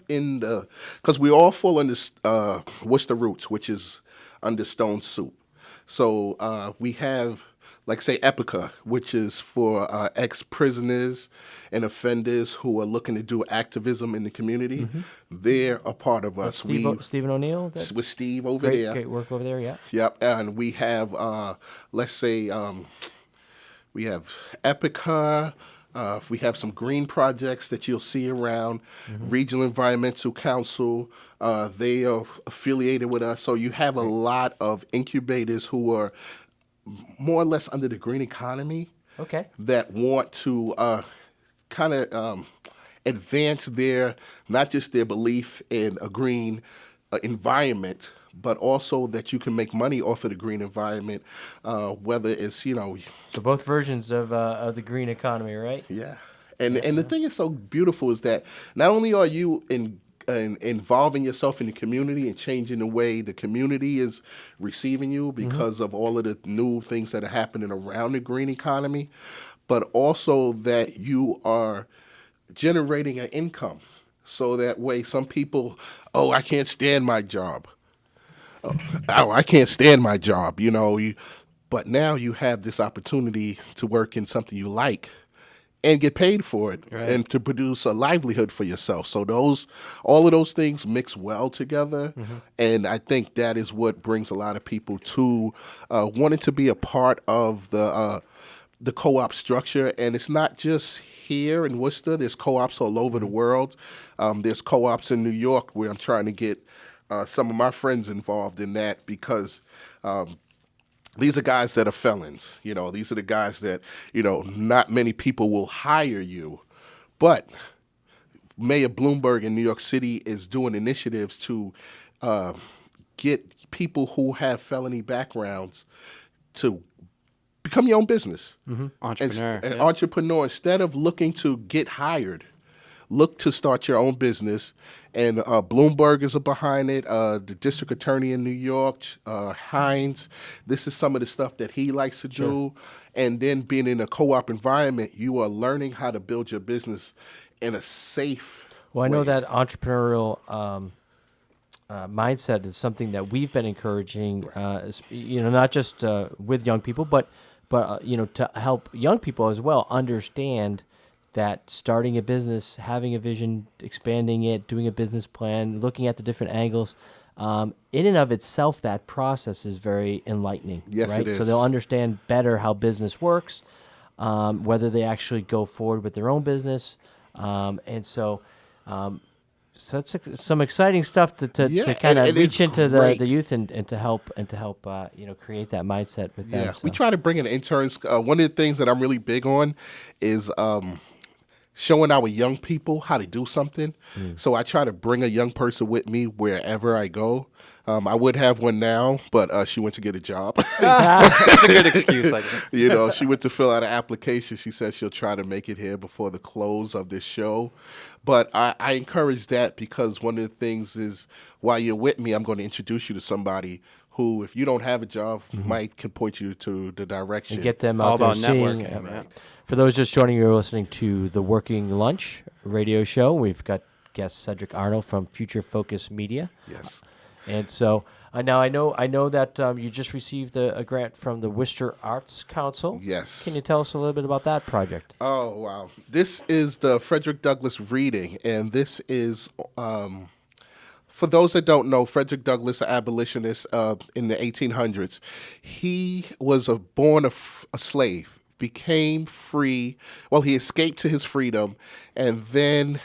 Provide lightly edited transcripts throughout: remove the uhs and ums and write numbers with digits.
in the, because we all fall under Worcester Roots, which is under Stone Soup. So we have, like, say, Epica, which is for ex-prisoners and offenders who are looking to do activism in the community. They're a part of us. Stephen O'Neill? With Steve over there. Great work over there, yeah. Yep, and we have, let's say, we have Epica. We have some green projects that you'll see around. Regional Environmental Council, they are affiliated with us. So you have a lot of incubators who are more or less under the green economy. Okay. That want to kind of advance their, not just their belief in a green environment, but also that you can make money off of the green environment, whether it's, So both versions of the green economy, right? yeah. And the thing is so beautiful is that not only are you involving yourself in the community and changing the way the community is receiving you because of all of the new things that are happening around the green economy, but also that you are generating an income. So that way some people, I can't stand my job. I can't stand my job, but now you have this opportunity to work in something you like and get paid for it, Right. and to produce a livelihood for yourself. So all of those things mix well together, and I think that is what brings a lot of people to wanting to be a part of the co-op structure. And it's not just here in Worcester. There's co-ops all over the world. There's co-ops in New York where I'm trying to get some of my friends involved in that, because these are guys that are felons. These are the guys that, not many people will hire you. But Mayor Bloomberg in New York City is doing initiatives to get people who have felony backgrounds to become your own business. Entrepreneur. An yeah. entrepreneur. Instead of looking to get hired, look to start your own business. And Bloomberg is behind it. The district attorney in New York, Hines, this is some of the stuff that he likes to do. And then being in a co-op environment, you are learning how to build your business in a safe Well, I know way. that entrepreneurial mindset is something that we've been encouraging, not just with young people, but to help young people as well understand that starting a business, having a vision, expanding it, doing a business plan, looking at the different angles, in and of itself, that process is very enlightening. Yes, right? it is. So they'll understand better how business works, whether they actually go forward with their own business, so it's some exciting stuff to Yeah, kind of and it's reach into great. the youth and to help create that mindset with them. Yeah, So. we try to bring in interns. One of the things that I'm really big on is showing our young people how to do something. So I try to bring a young person with me wherever I go. I would have one now, but she went to get a job. That's a good excuse, I guess. She went to fill out an application. She says she'll try to make it here before the close of this show. But I encourage that, because one of the things is, while you're with me, I'm going to introduce you to somebody who, if you don't have a job, can point you to the direction. And get them All out there about seeing. networking, man. For those just joining, you're listening to the Working Lunch radio show. We've got guest Cedric Arnold from Future Focus Media. Yes. And so now I know that you just received a grant from the Worcester Arts Council. Yes. Can you tell us a little bit about that project? Oh, wow. This is the Frederick Douglass reading, and this is, for those that don't know, Frederick Douglass, an abolitionist in the 1800s, he was born a slave, became free. Well, he escaped to his freedom, and then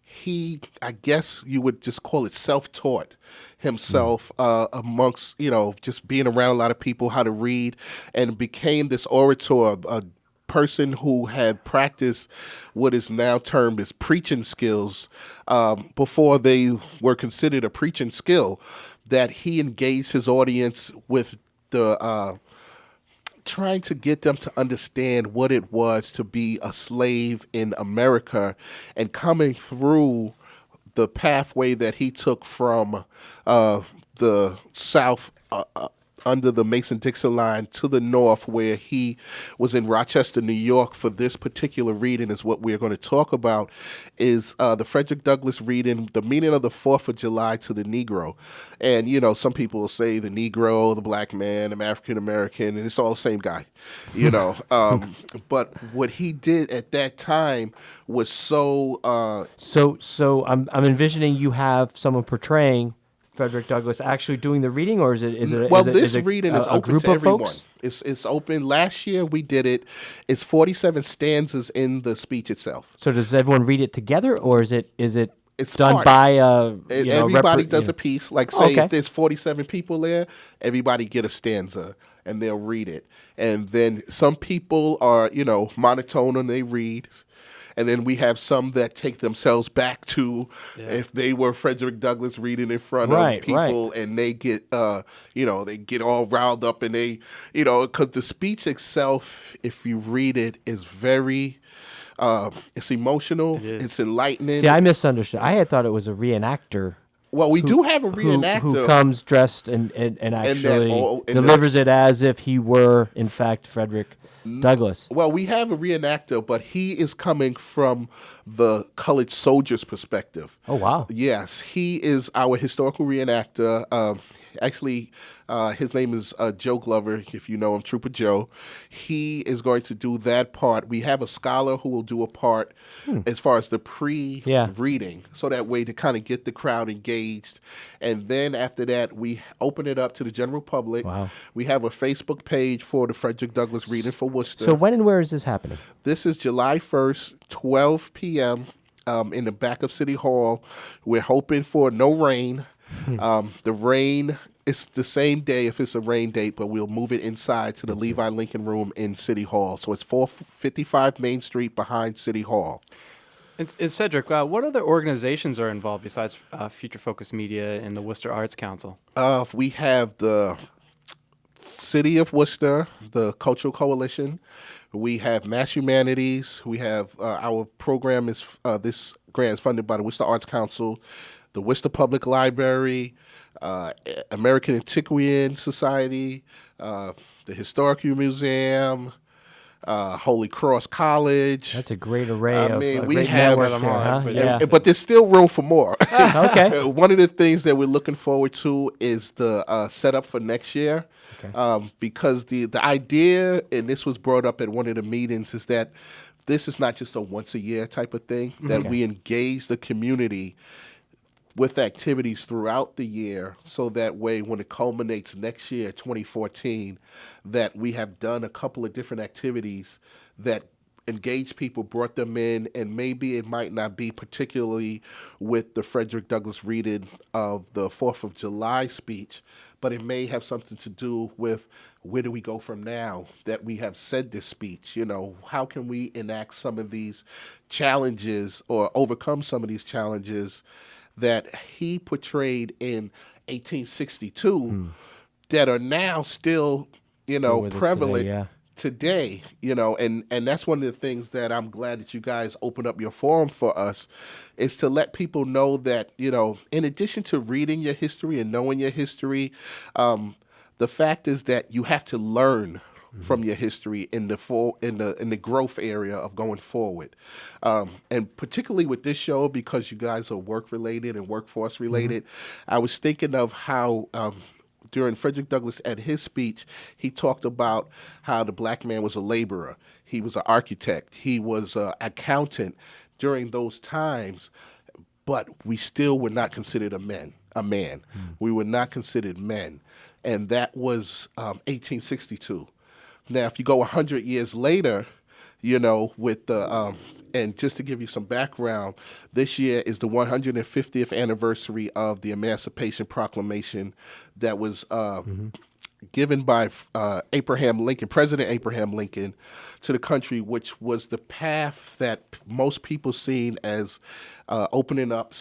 he, I guess you would just call it, self-taught himself amongst, just being around a lot of people, how to read, and became this orator, a person who had practiced what is now termed as preaching skills before they were considered a preaching skill, that he engaged his audience with the trying to get them to understand what it was to be a slave in America, and coming through the pathway that he took from the South under the Mason-Dixon line to the north, where he was in Rochester, New York, for this particular reading is what we're going to talk about, is the Frederick Douglass reading, the meaning of the 4th of July to the Negro. And, some people will say the Negro, the black man, the African American, and it's all the same guy, But what he did at that time was so... So I'm envisioning you have someone portraying Frederick Douglass actually doing the reading, or is it well, is this it reading is a open group to of everyone. folks? It's open. Last year we did it. It's 47 stanzas in the speech itself. So does everyone read it together, or is it It's done part. by Everybody does a piece. Like say Okay. if there's 47 people there, everybody get a stanza and they'll read it. And then some people are monotone and they read. And then we have some that take themselves back to if they were Frederick Douglass reading in front of people, and they get, they get all riled up, and they, because the speech itself, if you read it, is very, it's emotional, it's enlightening. See, I misunderstood. I had thought it was a reenactor. Well, we do have a reenactor who comes dressed and actually delivers it as if he were, in fact, Frederick Douglass. Well, we have a reenactor, but he is coming from the colored soldier's perspective. Oh, wow. Yes, he is our historical reenactor. Actually, his name is Joe Glover, if you know him, Trooper Joe. He is going to do that part. We have a scholar who will do a part as far as the pre-reading, so that way to kind of get the crowd engaged. And then after that, we open it up to the general public. Wow. We have a Facebook page for the Frederick Douglass reading for Worcester. So when and where is this happening? This is July 1st, 12 p.m. In the back of City Hall. We're hoping for no rain. The rain is the same day if it's a rain date, but we'll move it inside to the Levi Lincoln Room in City Hall. So it's 455 Main Street behind City Hall. And Cedric, what other organizations are involved besides Future Focus Media and the Worcester Arts Council? We have the City of Worcester, the Cultural Coalition. We have Mass Humanities. We have our program is this grant is funded by the Worcester Arts Council, the Worcester Public Library, American Antiquarian Society, the Historical Museum, Holy Cross College. That's a great array we have them all, huh? Yeah. But there's still room for more. Okay. One of the things that we're looking forward to is the setup for next year. Okay. Because the idea, and this was brought up at one of the meetings, is that this is not just a once a year type of thing, that we engage the community with activities throughout the year, so that way when it culminates next year, 2014, that we have done a couple of different activities that engage people, brought them in, and maybe it might not be particularly with the Frederick Douglass reading of the 4th of July speech, but it may have something to do with where do we go from now that we have said this speech? How can we enact some of these challenges or overcome some of these challenges that he portrayed in 1862 that are now still, prevalent today, and that's one of the things that I'm glad that you guys opened up your forum for us, is to let people know that, in addition to reading your history and knowing your history, the fact is that you have to learn from your history in the growth area of going forward, and particularly with this show, because you guys are work related and workforce related. I was thinking of how during Frederick Douglass at his speech, he talked about how the black man was a laborer, he was an architect, he was an accountant during those times, but we still were not considered a man. We were not considered men, and that was 1862. Now, if you go 100 years later, with the and just to give you some background, this year is the 150th anniversary of the Emancipation Proclamation that was given by President Abraham Lincoln, to the country, which was the path that most people seen as opening up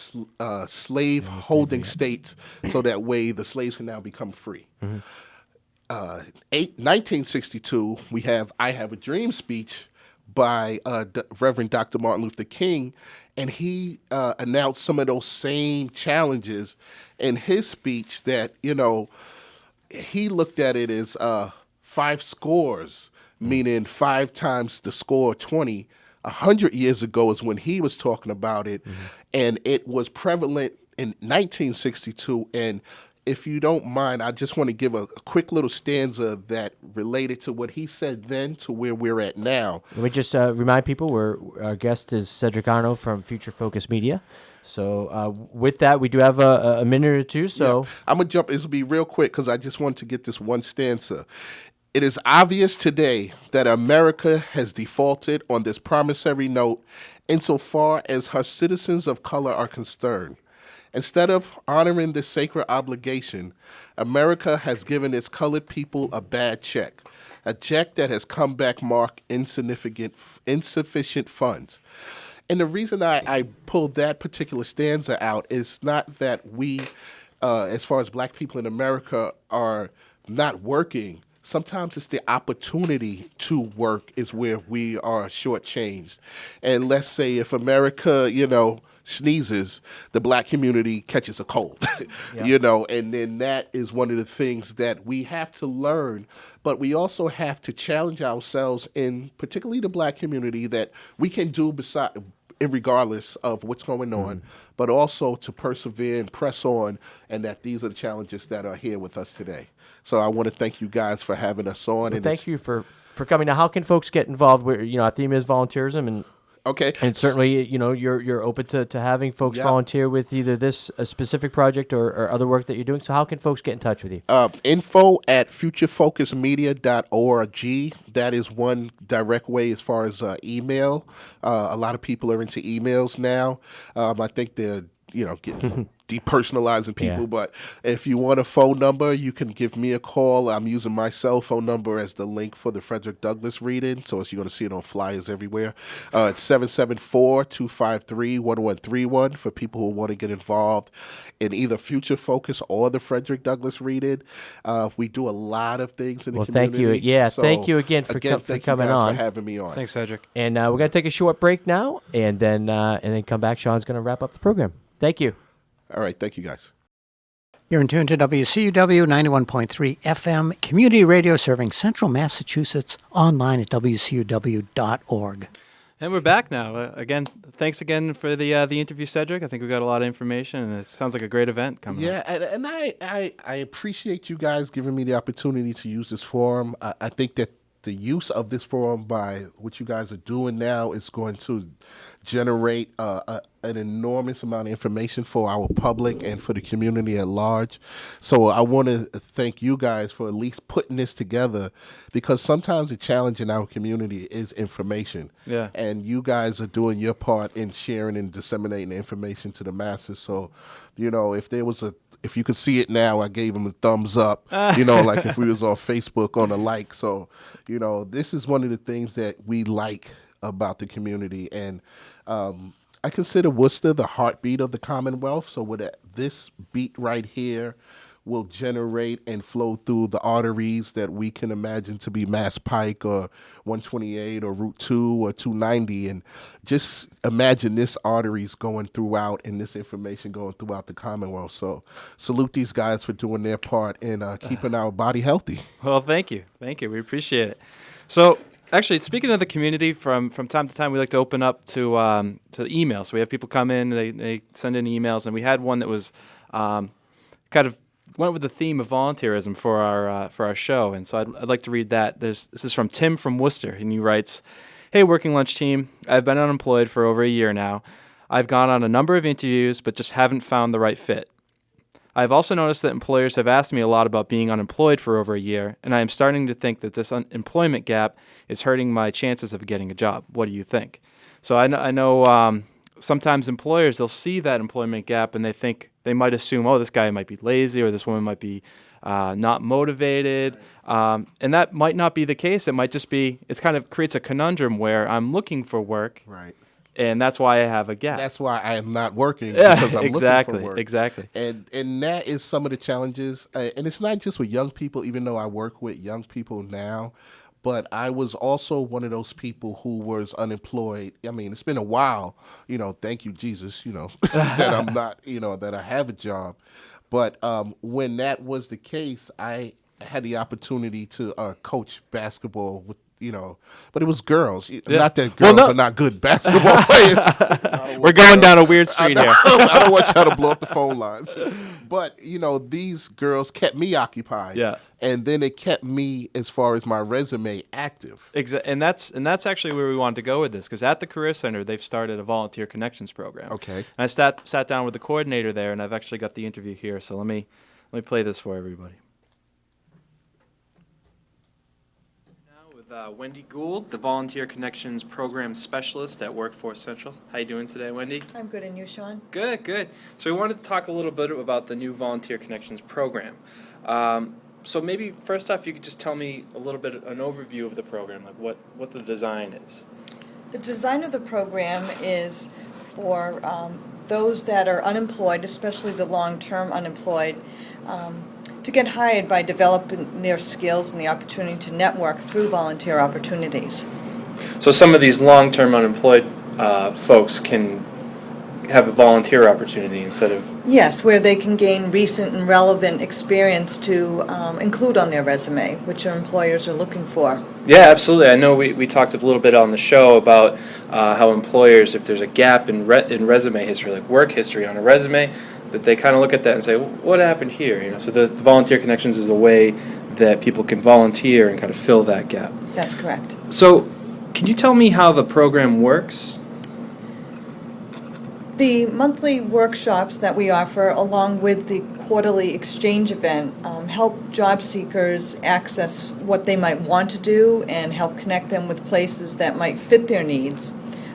slave-holding states, so that way the slaves can now become free. 1962, we have I Have a Dream speech by Reverend Dr. Martin Luther King, and he announced some of those same challenges in his speech, that, he looked at it as five scores, meaning 5 times the score 20. 100 years ago is when he was talking about it, and it was prevalent in 1962. And if you don't mind, I just want to give a quick little stanza that related to what he said then to where we're at now. Let me just remind people, our guest is Cedric Arno from Future Focus Media. So with that, we do have a minute or two. So I'm going to jump. This will be real quick because I just want to get this one stanza. It is obvious today that America has defaulted on this promissory note insofar as her citizens of color are concerned. Instead of honoring this sacred obligation, America has given its colored people a bad check, a check that has come back marked insufficient funds. And the reason I pulled that particular stanza out is not that we, as far as black people in America, are not working. Sometimes it's the opportunity to work is where we are shortchanged. And let's say if America, sneezes, the black community catches a cold, and then that is one of the things that we have to learn. But we also have to challenge ourselves in particularly the black community that we can do regardless of what's going on, but also to persevere and press on, and that these are the challenges that are here with us today. So I want to thank you guys for having us on. well, And thank you for coming. Now, how can folks get involved? Our theme is volunteerism, and Okay. and certainly, you're open to having folks volunteer with either this specific project or other work that you're doing. So how can folks get in touch with you? Info@futurefocusmedia.org. That is one direct way as far as email. A lot of people are into emails now. I think they're, getting depersonalizing people. Yeah. But if you want a phone number, you can give me a call. I'm using my cell phone number as the link for the Frederick Douglass reading, so you're going to see it on flyers everywhere. It's 774-253-1131 for people who want to get involved in either Future Focus or the Frederick Douglass reading. We do a lot of things in the community. Thank you. Yeah, So, thank you again for thank coming you guys on. for having me on. Thanks, Cedric. And we're going to take a short break now, and then come back. Sean's going to wrap up the program. Thank you. All right, thank you guys. You're in tune to WCUW 91.3 FM, community radio serving Central Massachusetts, online at WCUW.org. And we're back now. Again, thanks again for the interview, Cedric. I think we got a lot of information, and it sounds like a great event coming up. Yeah, and I appreciate you guys giving me the opportunity to use this forum. I think that the use of this forum by what you guys are doing now is going to generate an enormous amount of information for our public and for the community at large. So I want to thank you guys for at least putting this together, because sometimes the challenge in our community is information. Yeah. And you guys are doing your part in sharing and disseminating the information to the masses. So, if you could see it now, I gave him a thumbs up, like if we was on Facebook on a like. So, this is one of the things that we like about the community. And I consider Worcester the heartbeat of the Commonwealth. So with this beat right here will generate and flow through the arteries that we can imagine to be Mass Pike or 128 or Route 2 or 290. And just imagine this arteries going throughout and this information going throughout the Commonwealth. So salute these guys for doing their part in keeping our body healthy. Well, thank you. Thank you. We appreciate it. So, actually, speaking of the community, from time to time, we like to open up to emails. So we have people come in, they send in emails, and we had one that was kind of went with the theme of volunteerism for our show. And so I'd like to read that. This is from Tim from Worcester, and he writes, "Hey, Working Lunch team, I've been unemployed for over a year now. I've gone on a number of interviews, but just haven't found the right fit. I've also noticed that employers have asked me a lot about being unemployed for over a year, and I am starting to think that this employment gap is hurting my chances of getting a job. What do you think?" So I know sometimes employers, they'll see that employment gap and they might assume, oh, this guy might be lazy or this woman might be not motivated. And that might not be the case. It might just be, it kind of creates a conundrum where I'm looking for work. Right. And that's why I have a gap. That's why I am not working, because I'm exactly, looking for work. Exactly. And that is some of the challenges. And it's not just with young people, even though I work with young people now, but I was also one of those people who was unemployed. I mean, it's been a while, thank you, Jesus, that I'm not, that I have a job. But when that was the case, I had the opportunity to coach basketball with, but it was girls. Not that girls are not good basketball players. We're going down a weird street here. I don't want y'all to blow up the phone lines. But, these girls kept me occupied. Yeah. And then it kept me, as far as my resume, active. And that's actually where we wanted to go with this, because at the Career Center, they've started a Volunteer Connections program. Okay. And I sat down with the coordinator there, and I've actually got the interview here. So let me play this for everybody. With Wendy Gould, the Volunteer Connections Program Specialist at Workforce Central. How you doing today, Wendy? I'm good, and you, Sean? Good. So we wanted to talk a little bit about the new Volunteer Connections Program. So maybe first off, you could just tell me a little bit an overview of the program, like what the design is. The design of the program is for those that are unemployed, especially the long-term unemployed, to get hired by developing their skills and the opportunity to network through volunteer opportunities. So some of these long-term unemployed folks can have a volunteer opportunity instead of... Yes, where they can gain recent and relevant experience to include on their resume, which our employers are looking for. Yeah, absolutely. I know we talked a little bit on the show about how employers, if there's a gap in resume history, like work history on a resume, that they kind of look at that and say, well, what happened here? So the Volunteer Connections is a way that people can volunteer and kind of fill that gap. That's correct. So can you tell me how the program works? The monthly workshops that we offer, along with the quarterly exchange event, help job seekers access what they might want to do and help connect them with places that might fit their needs.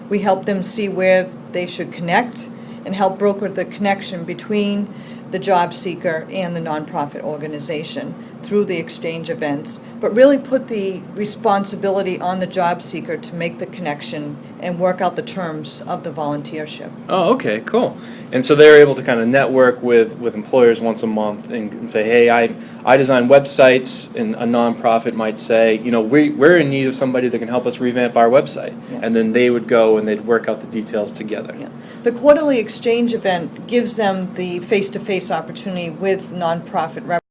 We help them see where they should connect and help broker the connection between the job seeker and the nonprofit organization through the exchange events, but really put the responsibility on the job seeker to make the connection and work out the terms of the volunteership. Oh, okay, cool. And so they're able to kind of network with employers once a month and say, hey, I design websites, and a nonprofit might say, we're in need of somebody that can help us revamp our website. Yeah. And then they would go and they'd work out the details together. Yeah. The quarterly exchange event gives them the face-to-face opportunity with nonprofit representatives